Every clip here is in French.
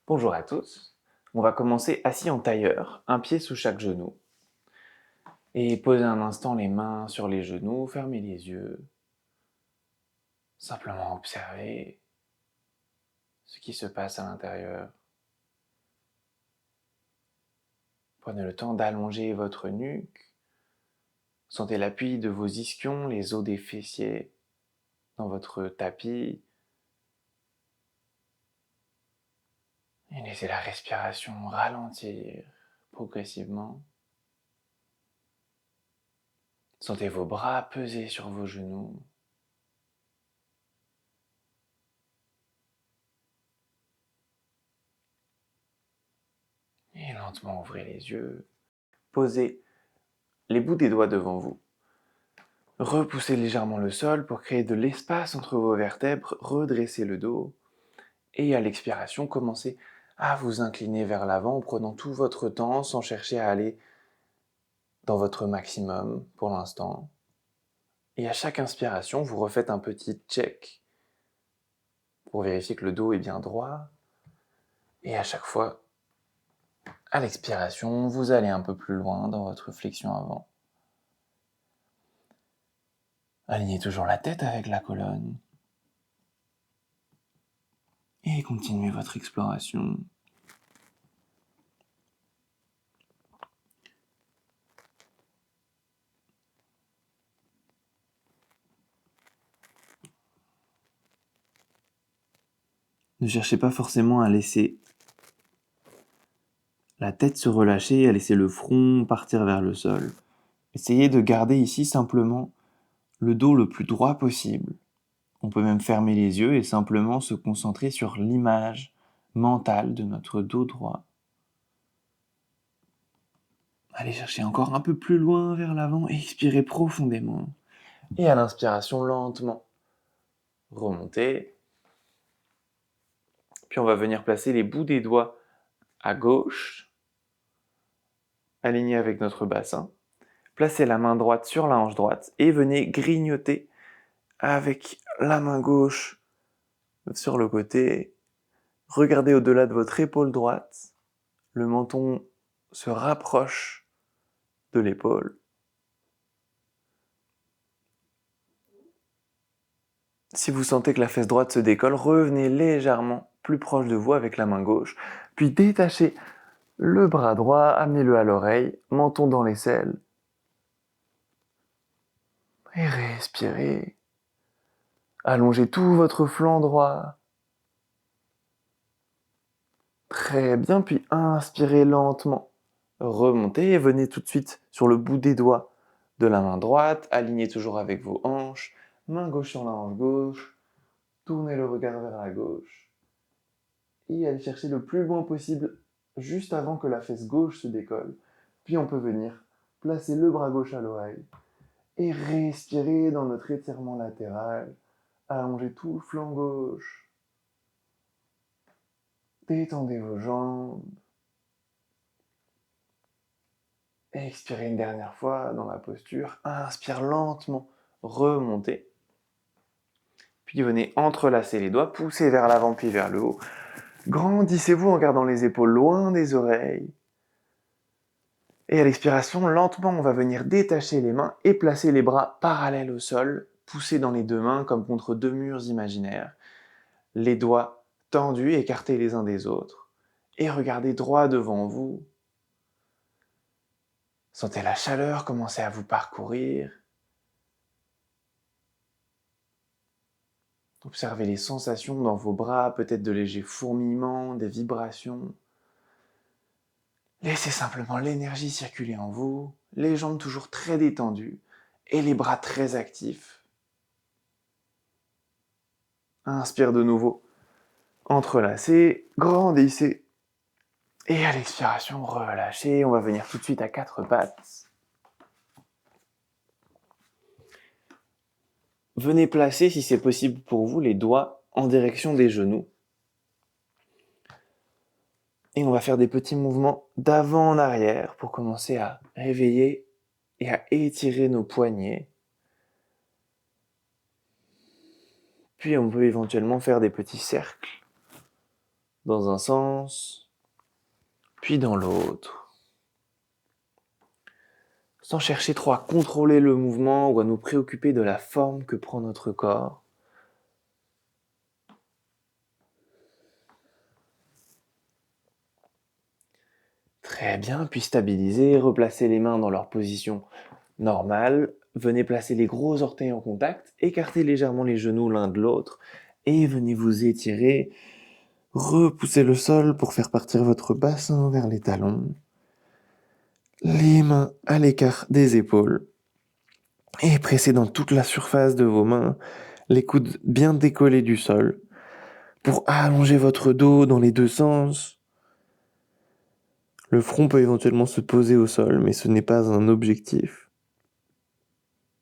Bonjour à tous. On va commencer assis en tailleur, un pied sous chaque genou. Et posez un instant les mains sur les genoux, fermez les yeux. Simplement observez ce qui se passe à l'intérieur. Prenez le temps d'allonger votre nuque. Sentez l'appui de vos ischions, les os des fessiers dans votre tapis. Et laissez la respiration ralentir progressivement. Sentez vos bras peser sur vos genoux. Et lentement ouvrez les yeux. Posez les bouts des doigts devant vous. Repoussez légèrement le sol pour créer de l'espace entre vos vertèbres, redressez le dos. Et à l'expiration, commencez à vous incliner vers l'avant en prenant tout votre temps sans chercher à aller dans votre maximum pour l'instant. Et à chaque inspiration, vous refaites un petit check pour vérifier que le dos est bien droit. Et à chaque fois, à l'expiration, vous allez un peu plus loin dans votre flexion avant. Alignez toujours la tête avec la colonne. Et continuez votre exploration. Ne cherchez pas forcément à laisser la tête se relâcher et à laisser le front partir vers le sol. Essayez de garder ici simplement le dos le plus droit possible. On peut même fermer les yeux et simplement se concentrer sur l'image mentale de notre dos droit. Allez chercher encore un peu plus loin vers l'avant et expirez profondément. Et à l'inspiration, lentement, remontez. Puis on va venir placer les bouts des doigts à gauche, alignés avec notre bassin. Placez la main droite sur la hanche droite et venez grignoter avec la main gauche sur le côté. Regardez au-delà de votre épaule droite. Le menton se rapproche de l'épaule. Si vous sentez que la fesse droite se décolle, revenez légèrement plus proche de vous avec la main gauche. Puis détachez le bras droit, amenez-le à l'oreille, menton dans l'aisselle. Et respirez. Allongez tout votre flanc droit. Très bien, puis inspirez lentement. Remontez et venez tout de suite sur le bout des doigts de la main droite, alignez toujours avec vos hanches, main gauche sur la hanche gauche, tournez le regard vers la gauche et allez chercher le plus loin possible juste avant que la fesse gauche se décolle. Puis on peut venir placer le bras gauche à l'oreille et respirer dans notre étirement latéral, allonger tout le flanc gauche. Détendez vos jambes. Expirez une dernière fois dans la posture. Inspire lentement, remontez. Puis venez entrelacer les doigts, poussez vers l'avant puis vers le haut. Grandissez-vous en gardant les épaules loin des oreilles. Et à l'expiration, lentement, on va venir détacher les mains et placer les bras parallèles au sol, poussés dans les deux mains comme contre deux murs imaginaires. Les doigts tendus, écartés les uns des autres. Et regardez droit devant vous. Sentez la chaleur commencer à vous parcourir. Observez les sensations dans vos bras, peut-être de légers fourmillements, des vibrations. Laissez simplement l'énergie circuler en vous, les jambes toujours très détendues et les bras très actifs. Inspire de nouveau, entrelacez, grandissez. Et à l'expiration, relâchez. On va venir tout de suite à quatre pattes. Venez placer, si c'est possible pour vous, les doigts en direction des genoux. Et on va faire des petits mouvements d'avant en arrière pour commencer à réveiller et à étirer nos poignets. Puis on peut éventuellement faire des petits cercles dans un sens, puis dans l'autre. Sans chercher trop à contrôler le mouvement ou à nous préoccuper de la forme que prend notre corps. Très bien, puis stabiliser, replacer les mains dans leur position normale. Venez placer les gros orteils en contact, écartez légèrement les genoux l'un de l'autre et venez vous étirer. Repoussez le sol pour faire partir votre bassin vers les talons. Les mains à l'écart des épaules. Et pressez dans toute la surface de vos mains, les coudes bien décollés du sol, pour allonger votre dos dans les deux sens. Le front peut éventuellement se poser au sol, mais ce n'est pas un objectif.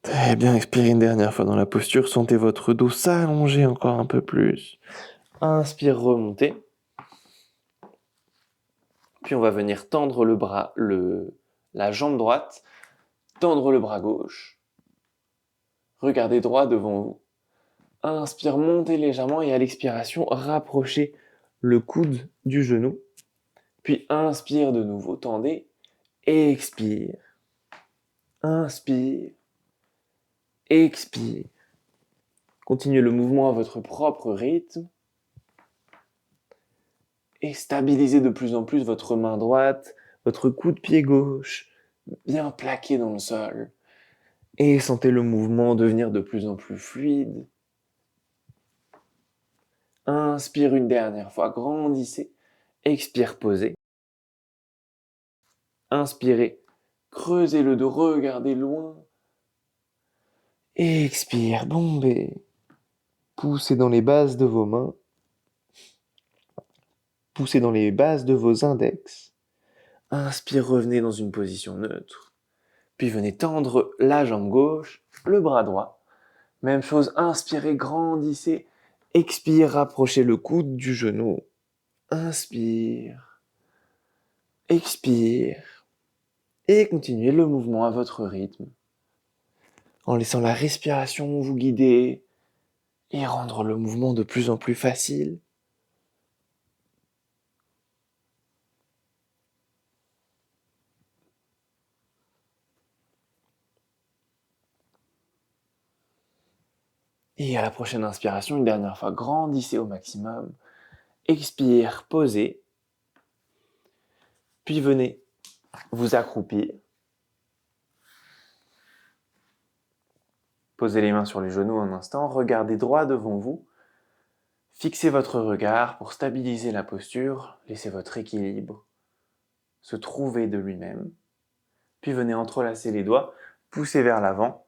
Très bien, expirez une dernière fois dans la posture, sentez votre dos s'allonger encore un peu plus. Inspire, remontez. Puis on va venir tendre le bras, la jambe droite, tendre le bras gauche. Regardez droit devant vous. Inspire, montez légèrement et à l'expiration, rapprochez le coude du genou. Puis inspire de nouveau, tendez, expire. Inspire, expire. Continuez le mouvement à votre propre rythme. Et stabilisez de plus en plus votre main droite, votre coup de pied gauche, bien plaqué dans le sol. Et sentez le mouvement devenir de plus en plus fluide. Inspire une dernière fois, grandissez. Expire, posez. Inspirez, creusez le dos, regardez loin. Expire, bombez. Poussez dans les bases de vos mains. Poussez dans les bases de vos index. Inspire, revenez dans une position neutre. Puis venez tendre la jambe gauche, le bras droit. Même chose, inspirez, grandissez. Expire, rapprochez le coude du genou. Inspire. Expire. Et continuez le mouvement à votre rythme. En laissant la respiration vous guider et rendre le mouvement de plus en plus facile. Et à la prochaine inspiration, une dernière fois, grandissez au maximum. Expire, posez. Puis venez vous accroupir. Posez les mains sur les genoux un instant, regardez droit devant vous. Fixez votre regard pour stabiliser la posture, laissez votre équilibre se trouver de lui-même. Puis venez entrelacer les doigts, poussez vers l'avant.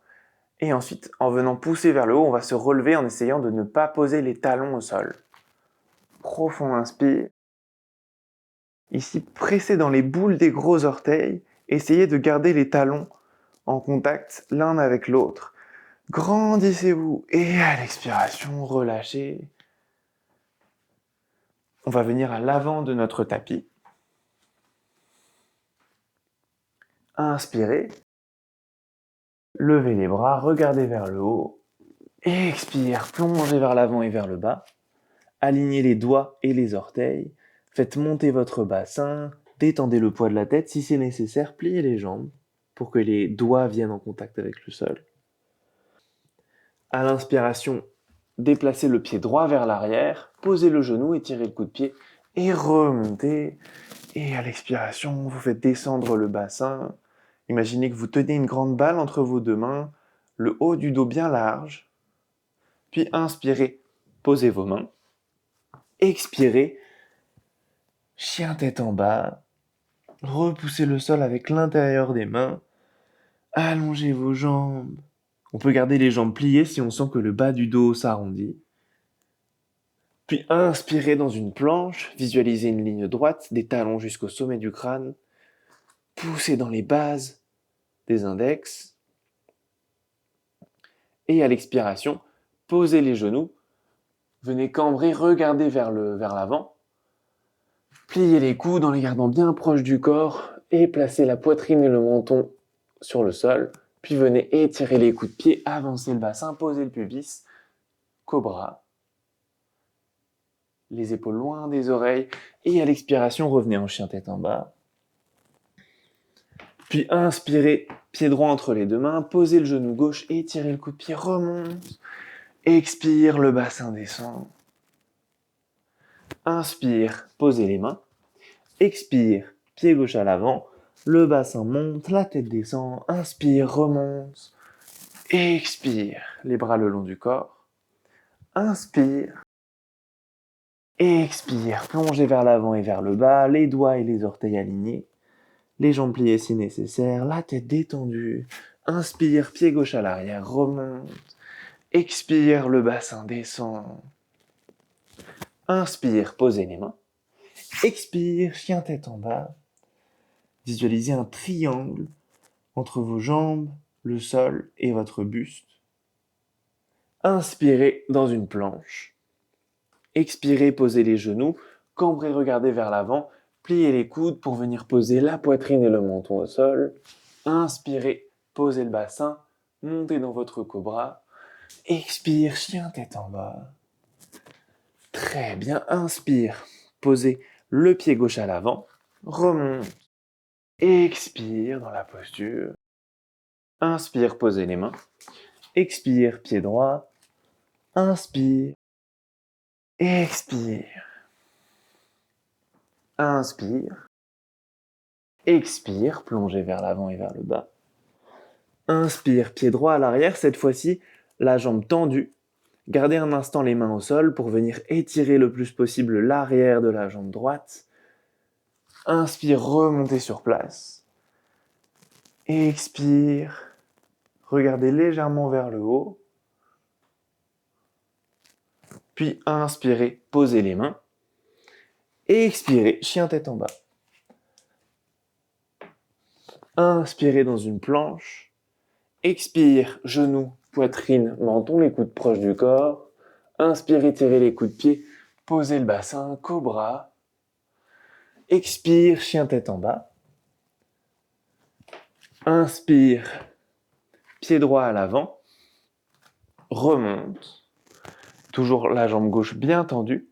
Et ensuite, en venant pousser vers le haut, on va se relever en essayant de ne pas poser les talons au sol. Profond inspire. Ici, pressez dans les boules des gros orteils. Essayez de garder les talons en contact l'un avec l'autre. Grandissez-vous et à l'expiration, relâchez. On va venir à l'avant de notre tapis. Inspirez. Levez les bras, regardez vers le haut. Expire, plongez vers l'avant et vers le bas. Alignez les doigts et les orteils. Faites monter votre bassin. Détendez le poids de la tête. Si c'est nécessaire, pliez les jambes pour que les doigts viennent en contact avec le sol. À l'inspiration, déplacez le pied droit vers l'arrière. Posez le genou, étirez le coup de pied et remontez. Et à l'expiration, vous faites descendre le bassin. Imaginez que vous tenez une grande balle entre vos deux mains, le haut du dos bien large. Puis inspirez, posez vos mains. Expirez, chien tête en bas. Repoussez le sol avec l'intérieur des mains. Allongez vos jambes. On peut garder les jambes pliées si on sent que le bas du dos s'arrondit. Puis inspirez dans une planche, visualisez une ligne droite, des talons jusqu'au sommet du crâne. Poussez dans les bases des index. Et à l'expiration, posez les genoux. Venez cambrer, regardez vers l'avant. Pliez les coudes en les gardant bien proches du corps et placez la poitrine et le menton sur le sol. Puis venez étirer les coups de pied, avancer le bassin, poser le pubis, cobra. les épaules loin des oreilles. Et à l'expiration, revenez en chien tête en bas. Puis inspirez, pied droit entre les deux mains, posez le genou gauche, étirez le coup de pied, remonte. Expire, le bassin descend. Inspire, posez les mains. Expire, pied gauche à l'avant. Le bassin monte, la tête descend. Inspire, remonte. Expire, les bras le long du corps. Inspire. Expire, plongez vers l'avant et vers le bas, les doigts et les orteils alignés. Les jambes pliées si nécessaire, la tête détendue. Inspire, pied gauche à l'arrière, remonte. Expire, le bassin descend. Inspire, posez les mains. Expire, chien tête en bas. Visualisez un triangle entre vos jambes, le sol et votre buste. Inspirez dans une planche. Expirez, posez les genoux. Cambrez, regardez vers l'avant. Pliez les coudes pour venir poser la poitrine et le menton au sol. Inspirez, posez le bassin. Montez dans votre cobra. Expire, chien tête en bas. Très bien, inspire. Posez le pied gauche à l'avant. Remonte. Expire dans la posture. Inspire, posez les mains. Expire, pied droit. Inspire. Expire. Inspire. Expire, plongez vers l'avant et vers le bas. Inspire, pied droit à l'arrière, cette fois-ci, la jambe tendue. Gardez un instant les mains au sol pour venir étirer le plus possible l'arrière de la jambe droite. Inspire, remontez sur place. Expire. Regardez légèrement vers le haut. Puis inspirez, posez les mains. Expirez, chien tête en bas. Inspirez dans une planche. Expire, genoux, poitrine, menton, les coudes proches du corps. Inspirez, tirez les coups de pied. Posez le bassin, cobra. Expire, chien tête en bas. Inspire, pied droit à l'avant. Remonte. Toujours la jambe gauche bien tendue.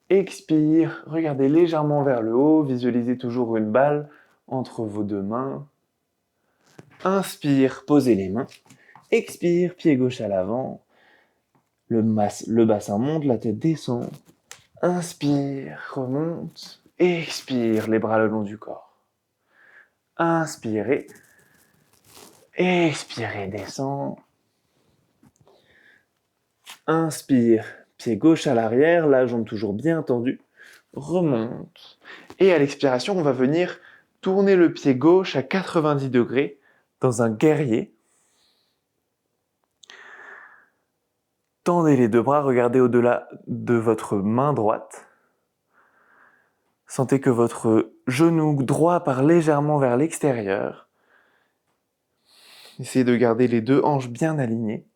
Expire, regardez légèrement vers le haut. Visualisez toujours une balle entre vos deux mains. Inspire, posez les mains. Expire, pied gauche à l'avant. Le bassin monte, la tête descend. Inspire, remonte. Expire, les bras le long du corps. Inspirez. Expirez, descend. Inspire, pied gauche à l'arrière, la jambe toujours bien tendue. Remonte. Et à l'expiration, on va venir tourner le pied gauche à 90 degrés dans un guerrier. Tendez les deux bras, regardez au-delà de votre main droite. Sentez que votre genou droit part légèrement vers l'extérieur. Essayez de garder les deux hanches bien alignées.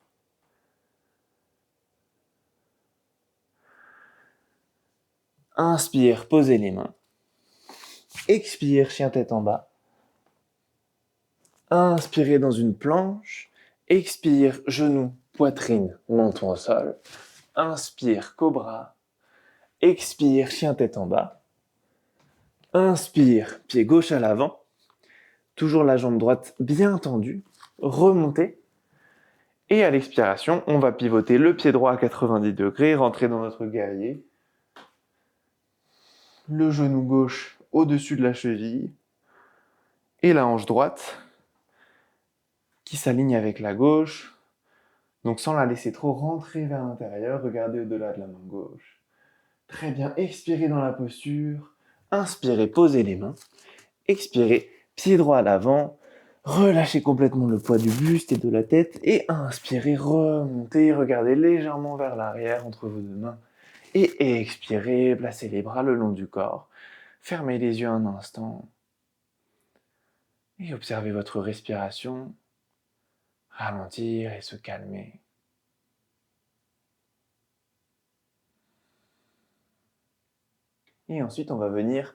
Inspire, posez les mains. Expire, chien tête en bas. Inspirez dans une planche. Expire, genou, poitrine, menton au sol. Inspire, cobra. Expire, chien tête en bas. Inspire, pied gauche à l'avant. Toujours la jambe droite bien tendue. Remontez. Et à l'expiration, on va pivoter le pied droit à 90 degrés, rentrer dans notre guerrier. Le genou gauche au-dessus de la cheville. Et la hanche droite qui s'aligne avec la gauche. Donc sans la laisser trop rentrer vers l'intérieur, regardez au-delà de la main gauche. Très bien, expirez dans la posture. Inspirez, posez les mains. Expirez, pied droit à l'avant. Relâchez complètement le poids du buste et de la tête. Et inspirez, remontez, regardez légèrement vers l'arrière entre vos deux mains. Et expirez, placez les bras le long du corps. Fermez les yeux un instant. Et observez votre respiration. Ralentir et se calmer. Et ensuite, on va venir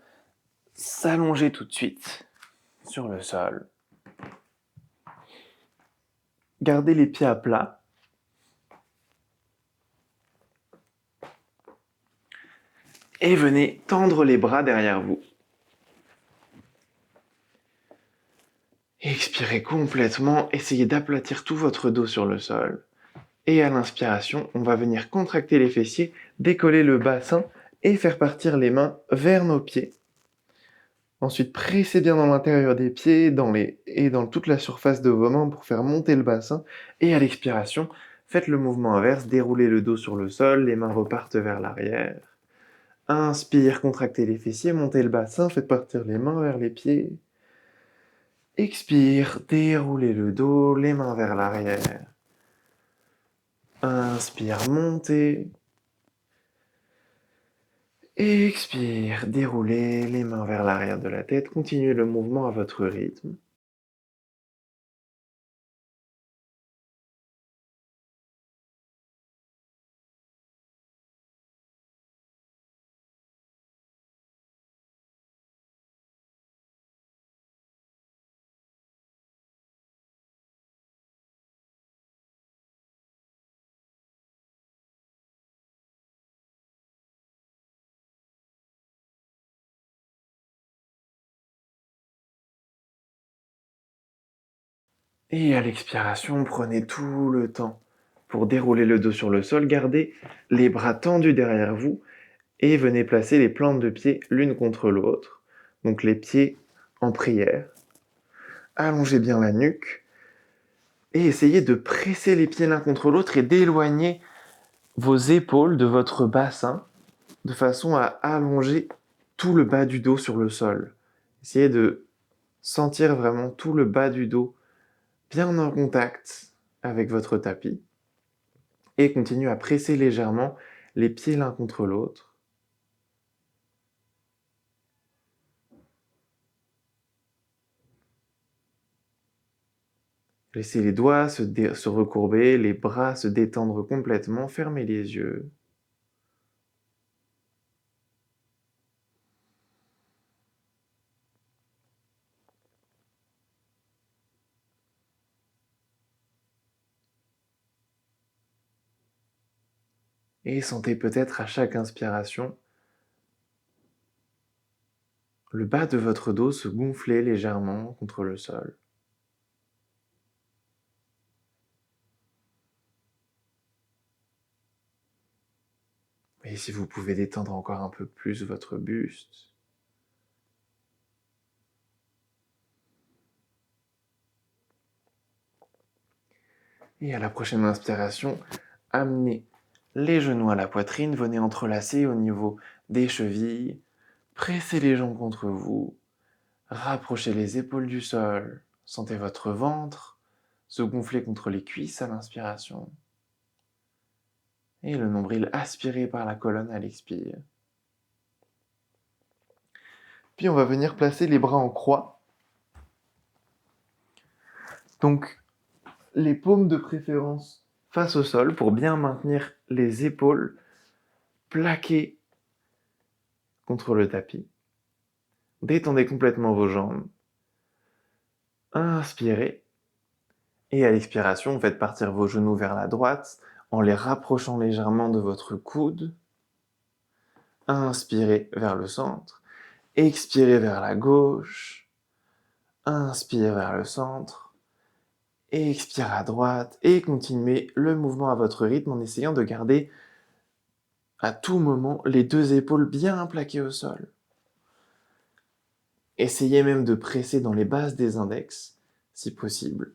s'allonger tout de suite sur le sol. Gardez les pieds à plat. Et venez tendre les bras derrière vous. Expirez complètement, essayez d'aplatir tout votre dos sur le sol. Et à l'inspiration, on va venir contracter les fessiers, décoller le bassin et faire partir les mains vers nos pieds. Ensuite, pressez bien dans l'intérieur des pieds et dans toute la surface de vos mains pour faire monter le bassin. Et à l'expiration, faites le mouvement inverse, déroulez le dos sur le sol, les mains repartent vers l'arrière. Inspire, contractez les fessiers, montez le bassin, faites partir les mains vers les pieds. Expire, déroulez le dos, les mains vers l'arrière. Inspire, montez. Expire, déroulez les mains vers l'arrière de la tête. Continuez le mouvement à votre rythme. Et à l'expiration, prenez tout le temps pour dérouler le dos sur le sol. Gardez les bras tendus derrière vous et venez placer les plantes de pied l'une contre l'autre. Donc les pieds en prière. Allongez bien la nuque et essayez de presser les pieds l'un contre l'autre et d'éloigner vos épaules de votre bassin de façon à allonger tout le bas du dos sur le sol. Essayez de sentir vraiment tout le bas du dos bien en contact avec votre tapis et continuez à presser légèrement les pieds l'un contre l'autre. Laissez les doigts se recourber, les bras se détendre complètement, fermez les yeux. Et sentez peut-être à chaque inspiration le bas de votre dos se gonfler légèrement contre le sol. Et si vous pouvez détendre encore un peu plus votre buste. Et à la prochaine inspiration, amenez les genoux à la poitrine, venez entrelacer au niveau des chevilles, pressez les jambes contre vous, rapprochez les épaules du sol, sentez votre ventre se gonfler contre les cuisses à l'inspiration et le nombril aspiré par la colonne à l'expire. Puis on va venir placer les bras en croix. Donc les paumes de préférence face au sol pour bien maintenir les épaules plaquées contre le tapis. Détendez complètement vos jambes. Inspirez. Et à l'expiration, faites partir vos genoux vers la droite en les rapprochant légèrement de votre coude. Inspirez vers le centre. Expirez vers la gauche. Inspirez vers le centre. Expirez à droite. Et continuez le mouvement à votre rythme en essayant de garder à tout moment les deux épaules bien plaquées au sol. Essayez même de presser dans les bases des index, si possible.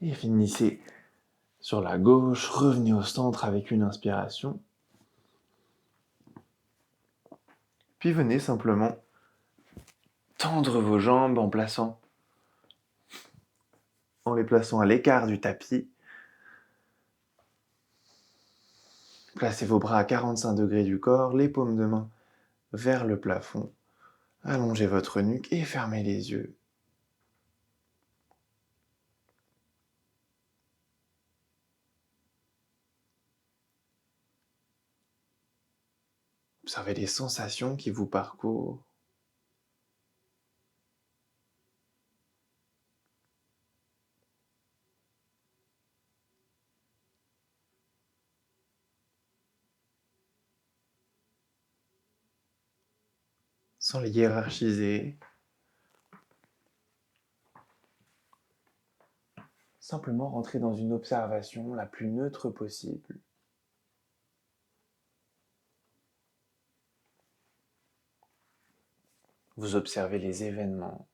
Et finissez sur la gauche, revenez au centre avec une inspiration. Puis venez simplement tendre vos jambes en les plaçant à l'écart du tapis. Placez vos bras à 45 degrés du corps, les paumes de main vers le plafond. Allongez votre nuque et fermez les yeux. Observez les sensations qui vous parcourent. Sans les hiérarchiser. Simplement rentrer dans une observation la plus neutre possible. Vous observez les événements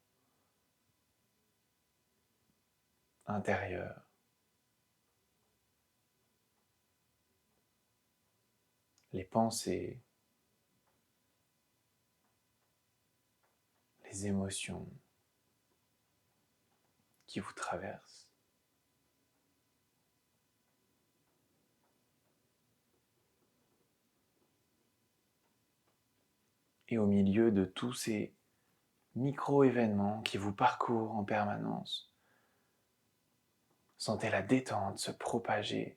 intérieurs, les pensées, les émotions qui vous traversent. Et au milieu de tous ces micro-événements qui vous parcourent en permanence, sentez la détente se propager.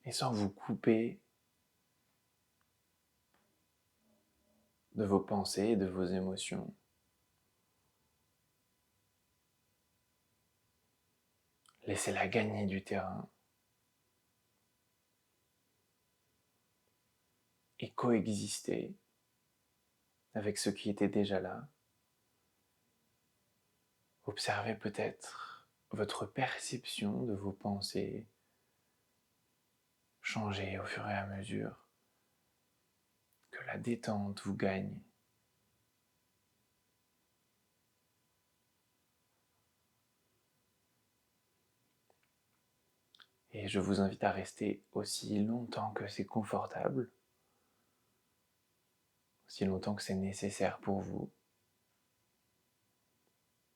Et sans vous couper de vos pensées et de vos émotions. Laissez-la gagner du terrain et coexister avec ce qui était déjà là. Observez peut-être votre perception de vos pensées changer au fur et à mesure que la détente vous gagne. Et je vous invite à rester aussi longtemps que c'est confortable, aussi longtemps que c'est nécessaire pour vous,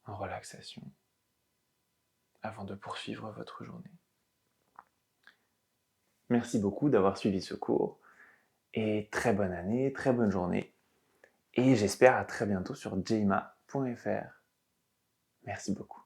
en relaxation, avant de poursuivre votre journée. Merci beaucoup d'avoir suivi ce cours, et très bonne année, très bonne journée, et j'espère à très bientôt sur jma.fr. Merci beaucoup.